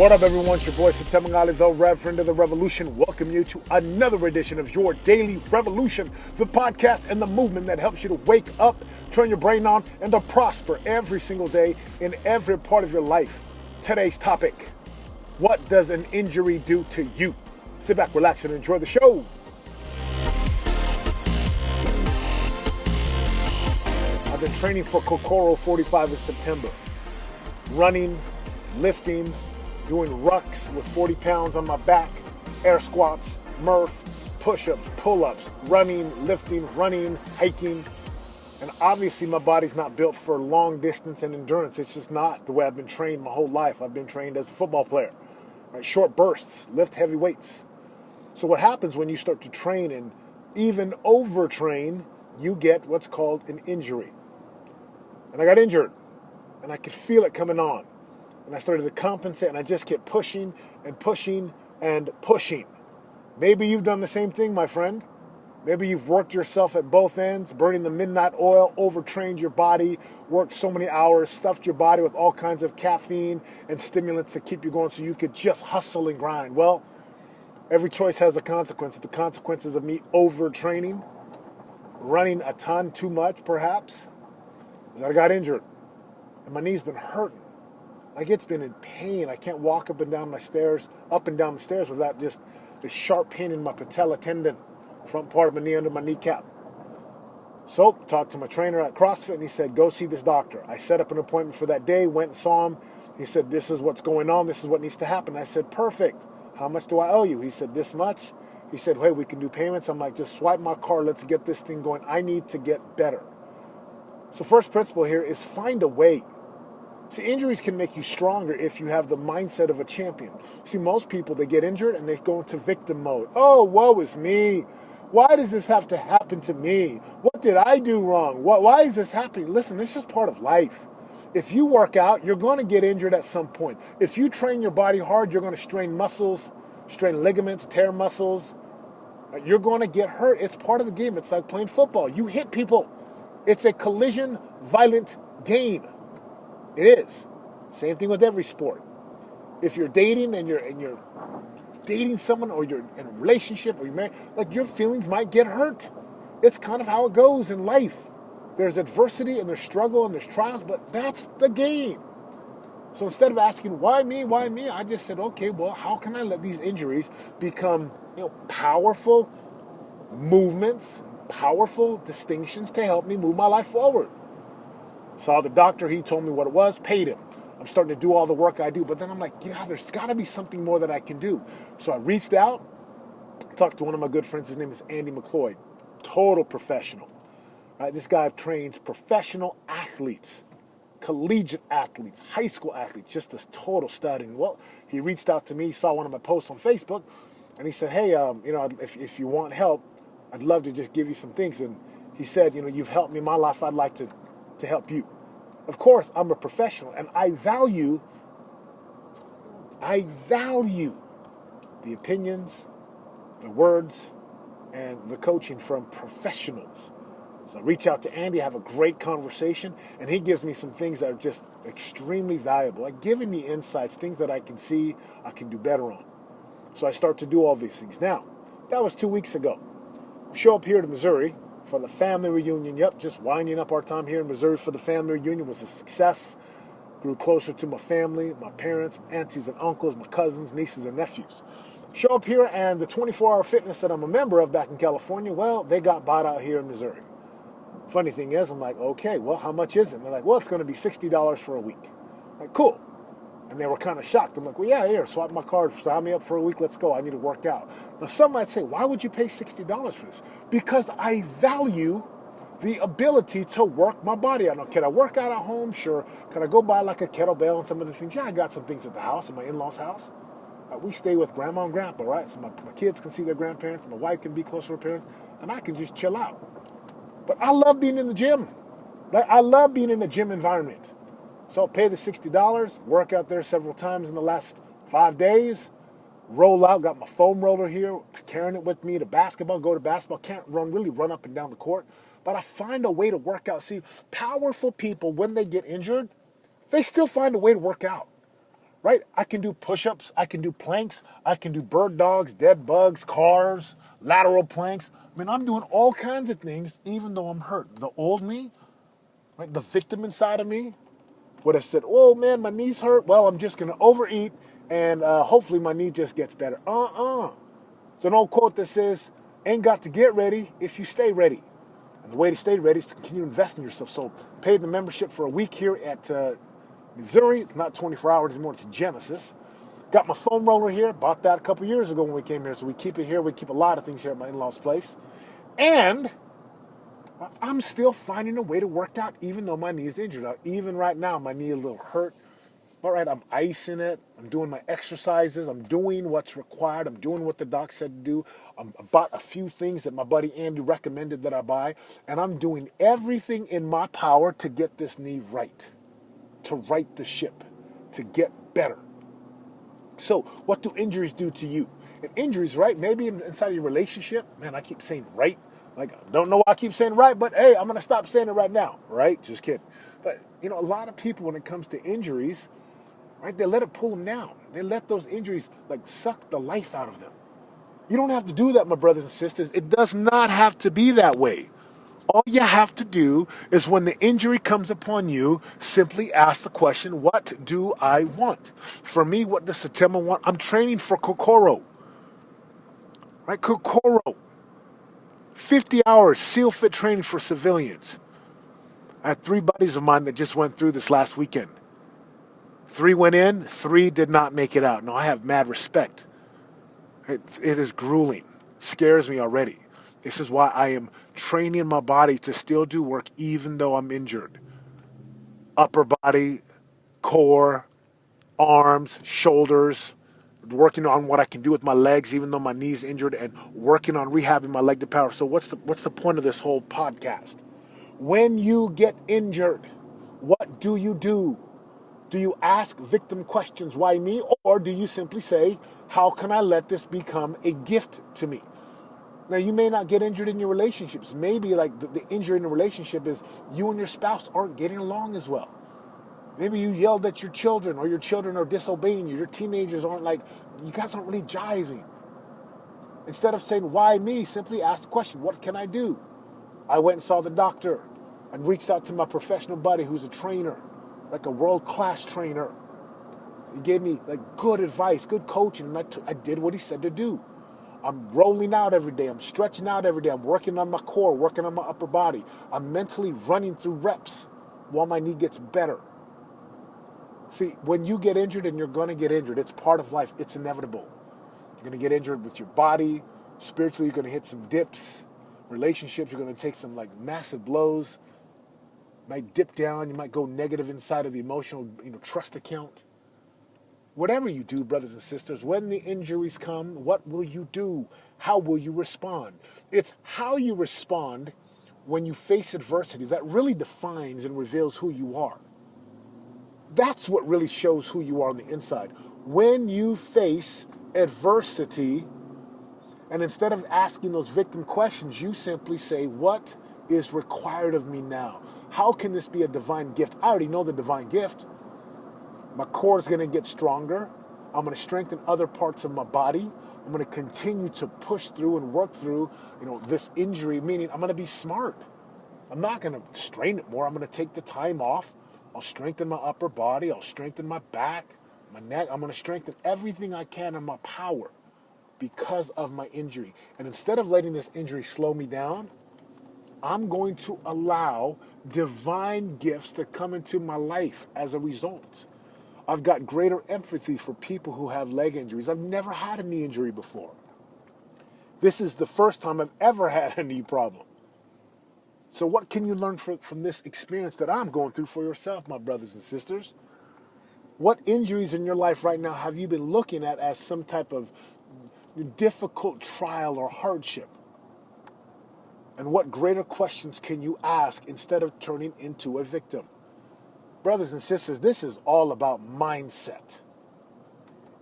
What up, everyone? It's your boy, Satemangali, the Reverend of the Revolution. Welcome you to another edition of your Daily Revolution, the podcast and the movement that helps you to wake up, turn your brain on, and to prosper every single day in every part of your life. Today's topic: what does an injury do to you? Sit back, relax, and enjoy the show. I've been training for Kokoro 45 in September. Running, lifting, doing rucks with 40 pounds on my back, air squats, Murph, push-ups, pull-ups, running, lifting, running, hiking. And obviously my body's not built for long distance and endurance. It's just not the way I've been trained my whole life. I've been trained as a football player. Right? Short bursts, lift heavy weights. So what happens when you start to train and even overtrain, you get what's called an injury. And I got injured, and I could feel it coming on. And I started to compensate, and I just kept pushing and pushing and pushing. Maybe you've done the same thing, my friend. Maybe you've worked yourself at both ends, burning the midnight oil, overtrained your body, worked so many hours, stuffed your body with all kinds of caffeine and stimulants to keep you going so you could just hustle and grind. Well, every choice has a consequence. The consequences of me overtraining, running a ton too much perhaps, is that I got injured. And my knee's been hurting. Like, it's been in pain. I can't walk up and down the stairs without just this sharp pain in my patella tendon, front part of my knee under my kneecap. So, talked to my trainer at CrossFit, and he said, go see this doctor. I set up an appointment for that day, went and saw him. He said, this is what's going on. This is what needs to happen. I said, perfect. How much do I owe you? He said, this much. He said, hey, we can do payments. I'm like, just swipe my card. Let's get this thing going. I need to get better. So first principle here is find a way. See, injuries can make you stronger if you have the mindset of a champion. See, most people, they get injured and they go into victim mode. Oh, woe is me. Why does this have to happen to me? What did I do wrong? Why is this happening? Listen, this is part of life. If you work out, you're going to get injured at some point. If you train your body hard, you're going to strain muscles, strain ligaments, tear muscles. You're going to get hurt. It's part of the game. It's like playing football. You hit people. It's a collision, violent game. It is. Same thing with every sport. If you're dating and you're dating someone, or you're in a relationship, or you're married, like, your feelings might get hurt. It's kind of how it goes in life. There's adversity and there's struggle and there's trials, but that's the game. So instead of asking, why me, I just said, okay, well, how can I let these injuries become, powerful movements, powerful distinctions to help me move my life forward? Saw the doctor, he told me what it was, paid him. I'm starting to do all the work I do, but then I'm like, yeah, there's got to be something more that I can do. So I reached out, talked to one of my good friends. His name is Andy McCloyd, total professional. Right? This guy trains professional athletes, collegiate athletes, high school athletes, just a total stud. And well, he reached out to me, saw one of my posts on Facebook, and he said, hey, if you want help, I'd love to just give you some things. And he said, you've helped me in my life. I'd like to help you. Of course, I'm a professional, and I value the opinions, the words, and the coaching from professionals. So I reach out to Andy, have a great conversation, and he gives me some things that are just extremely valuable, like giving me insights, things that I can see I can do better on. So I start to do all these things. Now, that was 2 weeks ago. We show up here to Missouri for the family reunion. Yep, just winding up our time here in Missouri for the family reunion was a success. Grew closer to my family, my parents, my aunties and uncles, my cousins, nieces and nephews. Show up here, and the 24-hour fitness that I'm a member of back in California, well, they got bought out here in Missouri. Funny thing is, I'm like, okay, well, how much is it? And they're like, well, it's going to be $60 for a week. I'm like, cool. And they were kind of shocked. I'm like, well, yeah, here, swipe my card, sign me up for a week, let's go. I need to work out. Now, some might say, why would you pay $60 for this? Because I value the ability to work my body out. Can I work out at home? Sure. Can I go buy like a kettlebell and some other things? Yeah, I got some things at the house, at my in-laws' house. We stay with grandma and grandpa, right? So my kids can see their grandparents, my wife can be close to her parents, and I can just chill out. But I love being in the gym. Right? I love being in a gym environment. So I'll pay the $60, work out there several times in the last 5 days, roll out, got my foam roller here, carrying it with me to basketball, go to basketball. Can't really run up and down the court, but I find a way to work out. See, powerful people, when they get injured, they still find a way to work out. right? I can do push-ups, I can do planks, I can do bird dogs, dead bugs, cars, lateral planks. I mean, I'm doing all kinds of things even though I'm hurt. The old me, right, the victim inside of me would have said, oh man, my knee's hurt. Well, I'm just going to overeat and hopefully my knee just gets better. It's an old quote that says, ain't got to get ready if you stay ready. And the way to stay ready is to continue investing in yourself. So paid the membership for a week here at Missouri. It's not 24 hours anymore, it's Genesis. Got my foam roller here. Bought that a couple years ago when we came here. So we keep it here. We keep a lot of things here at my in-laws' place. And I'm still finding a way to work out even though my knee is injured. Even right now, my knee is a little hurt. All right, I'm icing it. I'm doing my exercises. I'm doing what's required. I'm doing what the doc said to do. I bought a few things that my buddy Andy recommended that I buy. And I'm doing everything in my power to get this knee right, to right the ship, to get better. So what do injuries do to you? And injuries, right? Maybe inside of your relationship. Man, I keep saying right. Like, I don't know why I keep saying right, but hey, I'm going to stop saying it right now. Right? Just kidding. But, a lot of people when it comes to injuries, right, they let it pull them down. They let those injuries, suck the life out of them. You don't have to do that, my brothers and sisters. It does not have to be that way. All you have to do is when the injury comes upon you, simply ask the question, what do I want? For me, what does Satema want? I'm training for Kokoro. Right? Kokoro. 50 hours SEAL fit training for civilians. I had 3 buddies of mine that just went through this last weekend. 3 went in, 3 did not make it out. Now, I have mad respect. It is grueling. It scares me already. This is why I am training my body to still do work even though I'm injured. Upper body, core, arms, shoulders, working on what I can do with my legs even though my knee's injured, and working on rehabbing my leg to power. So what's the point of this whole podcast? When you get injured, what do you do? Do you ask victim questions, why me? Or do you simply say, how can I let this become a gift to me? Now, you may not get injured in your relationships. Maybe the injury in a relationship is you and your spouse aren't getting along as well. Maybe you yelled at your children, or your children are disobeying you. Your teenagers aren't you guys aren't really jiving. Instead of saying, why me? Simply ask the question, what can I do? I went and saw the doctor and reached out to my professional buddy who's a trainer, like a world-class trainer. He gave me good advice, good coaching, and I did what he said to do. I'm rolling out every day. I'm stretching out every day. I'm working on my core, working on my upper body. I'm mentally running through reps while my knee gets better. See, when you get injured, and you're going to get injured, it's part of life. It's inevitable. You're going to get injured with your body. Spiritually, you're going to hit some dips. Relationships, you're going to take some massive blows. You might dip down. You might go negative inside of the emotional trust account. Whatever you do, brothers and sisters, when the injuries come, what will you do? How will you respond? It's how you respond when you face adversity that really defines and reveals who you are. That's what really shows who you are on the inside. When you face adversity, and instead of asking those victim questions, you simply say, what is required of me now? How can this be a divine gift? I already know the divine gift. My core is going to get stronger. I'm going to strengthen other parts of my body. I'm going to continue to push through and work through, this injury, meaning I'm going to be smart. I'm not going to strain it more. I'm going to take the time off. I'll strengthen my upper body. I'll strengthen my back, my neck. I'm going to strengthen everything I can in my power because of my injury. And instead of letting this injury slow me down, I'm going to allow divine gifts to come into my life as a result. I've got greater empathy for people who have leg injuries. I've never had a knee injury before. This is the first time I've ever had a knee problem. So what can you learn from this experience that I'm going through for yourself, my brothers and sisters? What injuries in your life right now have you been looking at as some type of difficult trial or hardship? And what greater questions can you ask instead of turning into a victim? Brothers and sisters, this is all about mindset.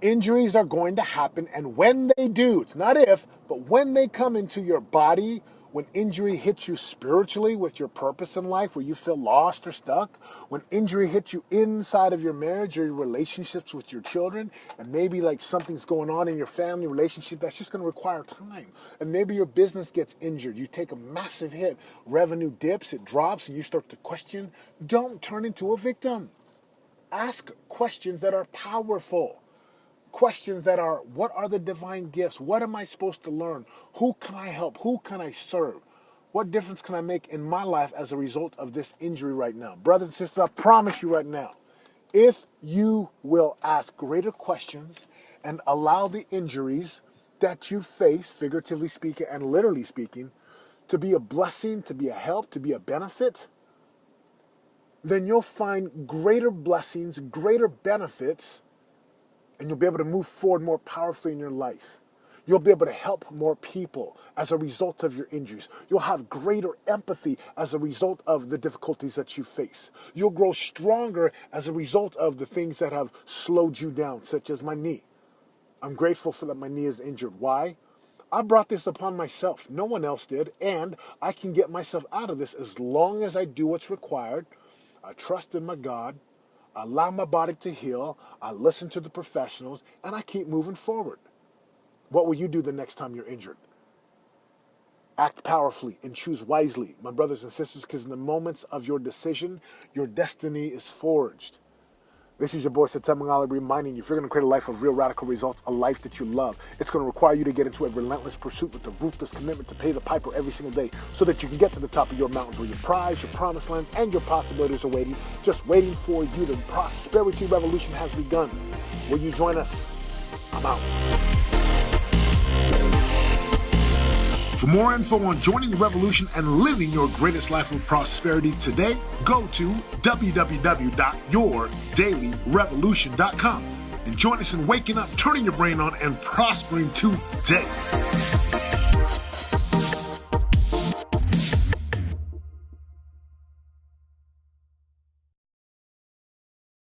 Injuries are going to happen, and when they do, it's not if, but when they come into your body, when injury hits you spiritually with your purpose in life, where you feel lost or stuck, when injury hits you inside of your marriage or your relationships with your children, and maybe like something's going on in your family relationship that's just going to require time, and maybe your business gets injured, you take a massive hit, revenue dips, it drops, and you start to question, don't turn into a victim. Ask questions that are powerful. Questions that are, what are the divine gifts? What am I supposed to learn? Who can I help? Who can I serve? What difference can I make in my life as a result of this injury right now? Brothers and sisters, I promise you right now, if you will ask greater questions and allow the injuries that you face, figuratively speaking and literally speaking, to be a blessing, to be a help, to be a benefit, then you'll find greater blessings, greater benefits, and you'll be able to move forward more powerfully in your life. You'll be able to help more people as a result of your injuries. You'll have greater empathy as a result of the difficulties that you face. You'll grow stronger as a result of the things that have slowed you down, such as my knee. I'm grateful for that my knee is injured. Why? I brought this upon myself. No one else did, and I can get myself out of this as long as I do what's required. I trust in my God. I allow my body to heal, I listen to the professionals, and I keep moving forward. What will you do the next time you're injured? Act powerfully and choose wisely, my brothers and sisters, because in the moments of your decision, your destiny is forged. This is your boy, Satem Mangali, reminding you, if you're going to create a life of real radical results, a life that you love, it's going to require you to get into a relentless pursuit with a ruthless commitment to pay the piper every single day so that you can get to the top of your mountains where your prize, your promised lands, and your possibilities are waiting, just waiting for you. The prosperity revolution has begun. Will you join us? I'm out. For more info on joining the revolution and living your greatest life of prosperity today, go to www.yourdailyrevolution.com and join us in waking up, turning your brain on, and prospering today.